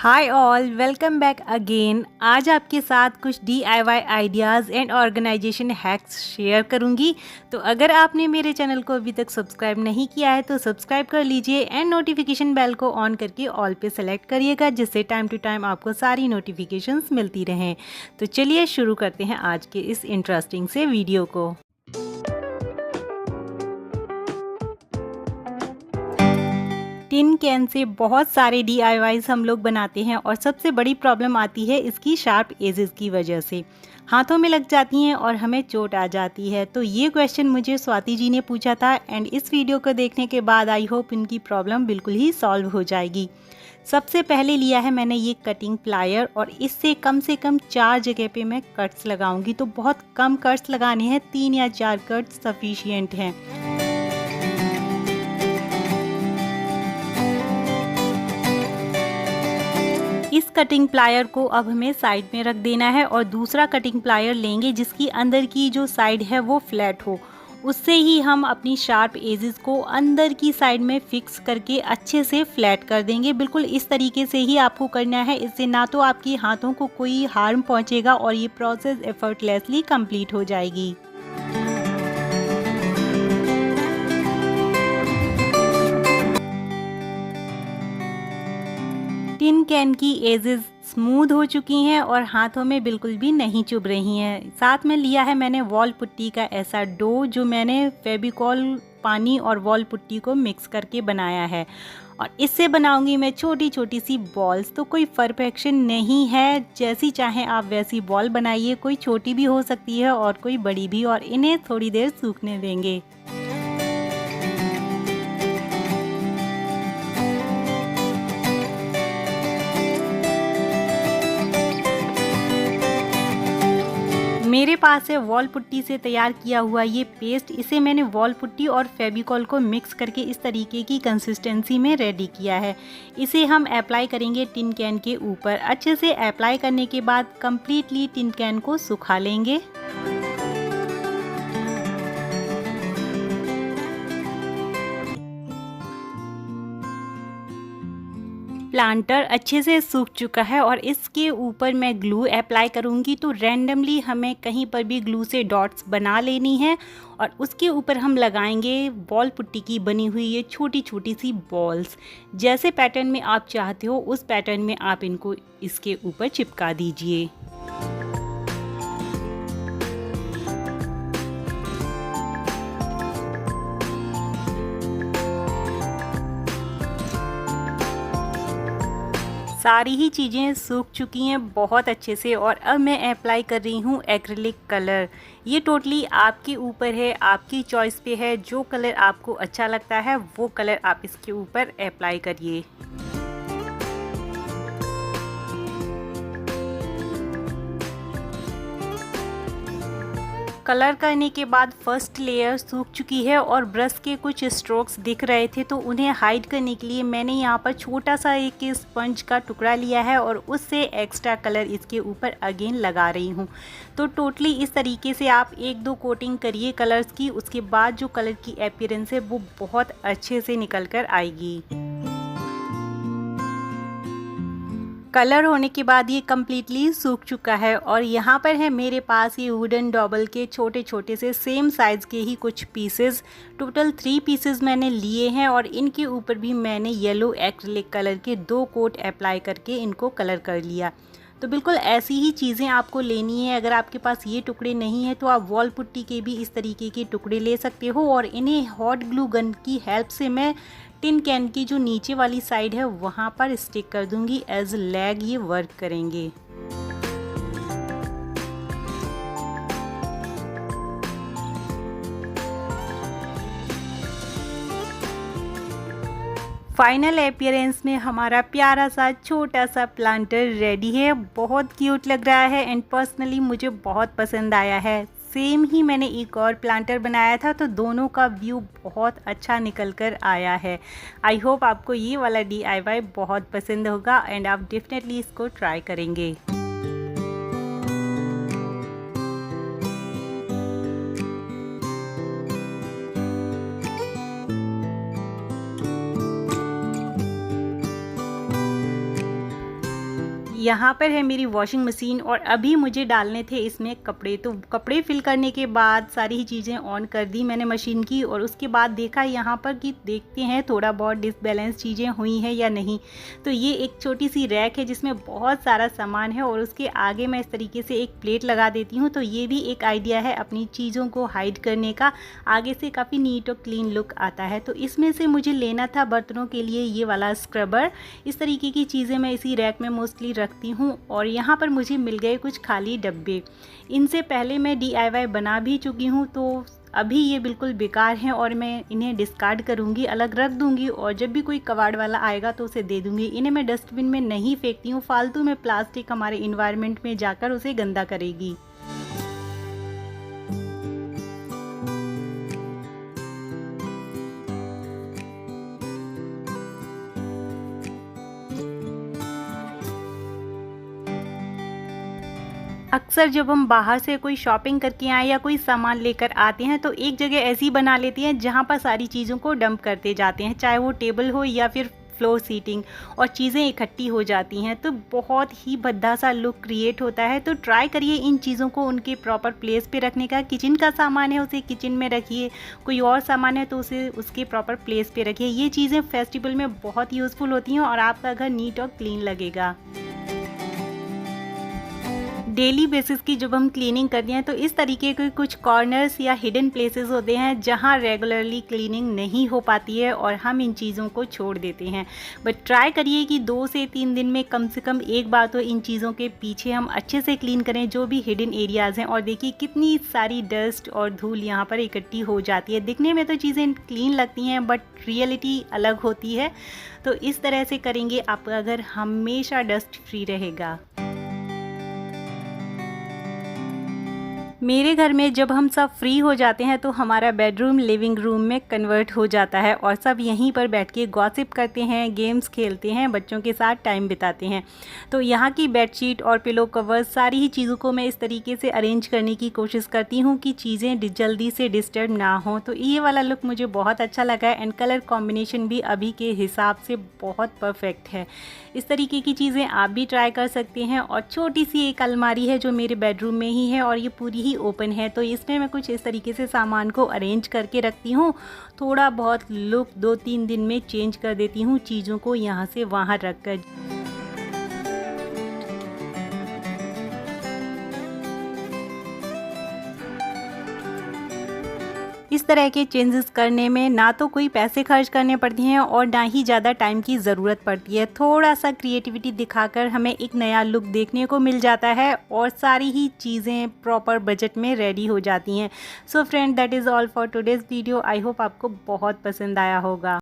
हाय all, welcome back again. आज आपके साथ कुछ DIY ideas and organisation hacks share करूंगी। तो अगर आपने मेरे चैनल को अभी तक सब्सक्राइब नहीं किया है तो सब्सक्राइब कर लीजिए एंड नोटिफिकेशन बेल को ऑन करके ऑल पे सेलेक्ट करिएगा, जिससे टाइम टू टाइम आपको सारी नोटिफिकेशंस मिलती रहें। तो चलिए शुरू करते हैं आज के इस इंटरेस्टिंग से वीडियो को। टिन कैन से बहुत सारे DIYs हम लोग बनाते हैं और सबसे बड़ी प्रॉब्लम आती है इसकी शार्प एजेस की वजह से। हाथों में लग जाती हैं और हमें चोट आ जाती है। तो ये क्वेश्चन मुझे स्वाति जी ने पूछा था एंड इस वीडियो को देखने के बाद आई होप इनकी प्रॉब्लम बिल्कुल ही सॉल्व हो जाएगी। सबसे पहले लिया है मैंने ये कटिंग प्लायर और इससे कम से कम 4 जगह पे मैं कट्स लगाऊंगी। तो बहुत कम कट्स लगाने हैं, 3 या 4 कट्स सफिशिएंट हैं। इस कटिंग प्लायर को अब हमें साइड में रख देना है और दूसरा कटिंग प्लायर लेंगे जिसकी अंदर की जो साइड है वो फ्लैट हो। उससे ही हम अपनी शार्प एजेस को अंदर की साइड में फिक्स करके अच्छे से फ्लैट कर देंगे। बिल्कुल इस तरीके से ही आपको करना है। इससे ना तो आपके हाथों को कोई हार्म पहुंचेगा और ये प्रोसेस एफर्टलेसली कंप्लीट हो जाएगी। टिन कैन की एजेस स्मूथ हो चुकी हैं और हाथों में बिल्कुल भी नहीं चुभ रही हैं। साथ में लिया है मैंने वॉल पुट्टी का ऐसा डो जो मैंने फेविकॉल, पानी और वॉल पुट्टी को मिक्स करके बनाया है और इससे बनाऊंगी मैं छोटी छोटी सी बॉल्स। तो कोई परफेक्शन नहीं है, जैसी चाहें आप वैसी बॉल बनाइए। कोई छोटी भी हो सकती है और कोई बड़ी भी, और इन्हें थोड़ी देर सूखने देंगे। मेरे पास है वॉल पुट्टी से तैयार किया हुआ ये पेस्ट। इसे मैंने वॉल पुट्टी और फेविकॉल को मिक्स करके इस तरीके की कंसिस्टेंसी में रेडी किया है। इसे हम अप्लाई करेंगे टिन कैन के ऊपर। अच्छे से अप्लाई करने के बाद कंप्लीटली टिन कैन को सुखा लेंगे। प्लांटर अच्छे से सूख चुका है और इसके ऊपर मैं ग्लू अप्लाई करूंगी। तो रैंडमली हमें कहीं पर भी ग्लू से डॉट्स बना लेनी है और उसके ऊपर हम लगाएंगे बॉल पुट्टी की बनी हुई ये छोटी छोटी सी बॉल्स। जैसे पैटर्न में आप चाहते हो उस पैटर्न में आप इनको इसके ऊपर चिपका दीजिए। सारी ही चीज़ें सूख चुकी हैं बहुत अच्छे से और अब मैं अप्लाई कर रही हूँ एक्रिलिक कलर। ये टोटली आपके ऊपर है, आपकी चॉइस पे है। जो कलर आपको अच्छा लगता है वो कलर आप इसके ऊपर अप्लाई करिए। कलर करने के बाद फर्स्ट लेयर सूख चुकी है और ब्रश के कुछ स्ट्रोक्स दिख रहे थे, तो उन्हें हाइड करने के लिए मैंने यहाँ पर छोटा सा एक स्पंज का टुकड़ा लिया है और उससे एक्स्ट्रा कलर इसके ऊपर अगेन लगा रही हूँ। तो टोटली इस तरीके से आप 1-2 कोटिंग करिए कलर्स की। उसके बाद जो कलर की अपीयरेंस है वो बहुत अच्छे से निकल कर आएगी। कलर होने के बाद ये कम्प्लीटली सूख चुका है और यहाँ पर है मेरे पास ये वुडन डॉबल के छोटे छोटे से सेम साइज़ के ही कुछ पीसेस। टोटल 3 पीसेस मैंने लिए हैं और इनके ऊपर भी मैंने येलो एक्रिलिक कलर के 2 कोट अप्लाई करके इनको कलर कर लिया। तो बिल्कुल ऐसी ही चीज़ें आपको लेनी है। अगर आपके पास ये टुकड़े नहीं है तो आप वॉल पुट्टी के भी इस तरीके के टुकड़े ले सकते हो और इन्हें हॉट ग्लू गन की हेल्प से मैं टिन कैन की जो नीचे वाली साइड है वहाँ पर स्टिक कर दूंगी। एज लैग ये वर्क करेंगे। फाइनल अपीयरेंस में हमारा प्यारा सा छोटा सा प्लांटर रेडी है। बहुत क्यूट लग रहा है एंड पर्सनली मुझे बहुत पसंद आया है। सेम ही मैंने एक और प्लांटर बनाया था तो दोनों का व्यू बहुत अच्छा निकल कर आया है। आई होप आपको ये वाला DIY बहुत पसंद होगा एंड आप डेफिनेटली इसको ट्राई करेंगे। यहाँ पर है मेरी वॉशिंग मशीन और अभी मुझे डालने थे इसमें कपड़े। तो कपड़े फिल करने के बाद सारी ही चीज़ें ऑन कर दी मैंने मशीन की और उसके बाद देखा यहाँ पर कि देखते हैं थोड़ा बहुत डिसबैलेंस चीज़ें हुई हैं या नहीं। तो ये एक छोटी सी रैक है जिसमें बहुत सारा सामान है और उसके आगे मैं इस तरीके से एक प्लेट लगा देती हूँ। तो ये भी एक आइडिया है अपनी चीज़ों को हाइड करने का, आगे से काफ़ी नीट और क्लीन लुक आता है। तो इसमें से मुझे लेना था बर्तनों के लिए ये वाला स्क्रबर। इस तरीके की चीज़ें मैं इसी रैक में मोस्टली रखती हूँ और यहाँ पर मुझे मिल गए कुछ खाली डब्बे। इनसे पहले मैं DIY बना भी चुकी हूँ, तो अभी ये बिल्कुल बेकार हैं और मैं इन्हें डिस्कार्ड करूँगी, अलग रख दूँगी और जब भी कोई कबाड़ वाला आएगा तो उसे दे दूँगी। इन्हें मैं डस्टबिन में नहीं फेंकती हूँ, फालतू में प्लास्टिक हमारे इन्वायरमेंट में जाकर उसे गंदा करेगी। अक्सर जब हम बाहर से कोई शॉपिंग करके आएँ या कोई सामान लेकर आते हैं तो एक जगह ऐसी बना लेते हैं जहाँ पर सारी चीज़ों को डंप करते जाते हैं, चाहे वो टेबल हो या फिर फ्लोर सीटिंग, और चीज़ें इकट्ठी हो जाती हैं तो बहुत ही भद्दा सा लुक क्रिएट होता है। तो ट्राई करिए इन चीज़ों को उनके प्रॉपर प्लेस पे रखने का। किचन का सामान है उसे किचन में रखिए, कोई और सामान है तो उसे उसके प्रॉपर प्लेस पे रखिए। ये चीज़ें फेस्टिवल में बहुत यूज़फुल होती हैं और आपका घर नीट और क्लीन लगेगा। डेली बेसिस की जब हम क्लीनिंग करते हैं तो इस तरीके के कुछ कॉर्नर्स या हिडन प्लेसेस होते हैं जहां रेगुलरली क्लीनिंग नहीं हो पाती है और हम इन चीज़ों को छोड़ देते हैं। बट ट्राई करिए कि 2 से 3 दिन में कम से कम एक बार तो इन चीज़ों के पीछे हम अच्छे से क्लीन करें जो भी हिडन एरियाज़ हैं। और देखिए कितनी सारी डस्ट और धूल यहाँ पर इकट्ठी हो जाती है। दिखने में तो चीज़ें क्लीन लगती हैं बट रियलिटी अलग होती है। तो इस तरह से करेंगे आपका घर हमेशा डस्ट फ्री रहेगा। मेरे घर में जब हम सब फ्री हो जाते हैं तो हमारा बेडरूम लिविंग रूम में कन्वर्ट हो जाता है और सब यहीं पर बैठ के गॉसिप करते हैं, गेम्स खेलते हैं, बच्चों के साथ टाइम बिताते हैं। तो यहाँ की बेडशीट और पिलो कवर्स सारी ही चीज़ों को मैं इस तरीके से अरेंज करने की कोशिश करती हूँ कि चीज़ें जल्दी से डिस्टर्ब ना हो। तो ये वाला लुक मुझे बहुत अच्छा लगा है एंड कलर कॉम्बिनेशन भी अभी के हिसाब से बहुत परफेक्ट है। इस तरीके की चीज़ें आप भी ट्राई कर सकते हैं। और छोटी सी एक अलमारी है जो मेरे बेडरूम में ही है और ये पूरी ही ओपन है, तो इसमें मैं कुछ इस तरीके से सामान को अरेंज करके रखती हूँ। थोड़ा बहुत लुक 2-3 दिन में चेंज कर देती हूँ चीज़ों को यहाँ से वहाँ रख कर। इस तरह के चेंजेस करने में ना तो कोई पैसे खर्च करने पड़ते हैं और ना ही ज़्यादा टाइम की ज़रूरत पड़ती है। थोड़ा सा क्रिएटिविटी दिखाकर हमें एक नया लुक देखने को मिल जाता है और सारी ही चीज़ें प्रॉपर बजट में रेडी हो जाती हैं। So friend, that is all for today's video. I hope आपको बहुत पसंद आया होगा।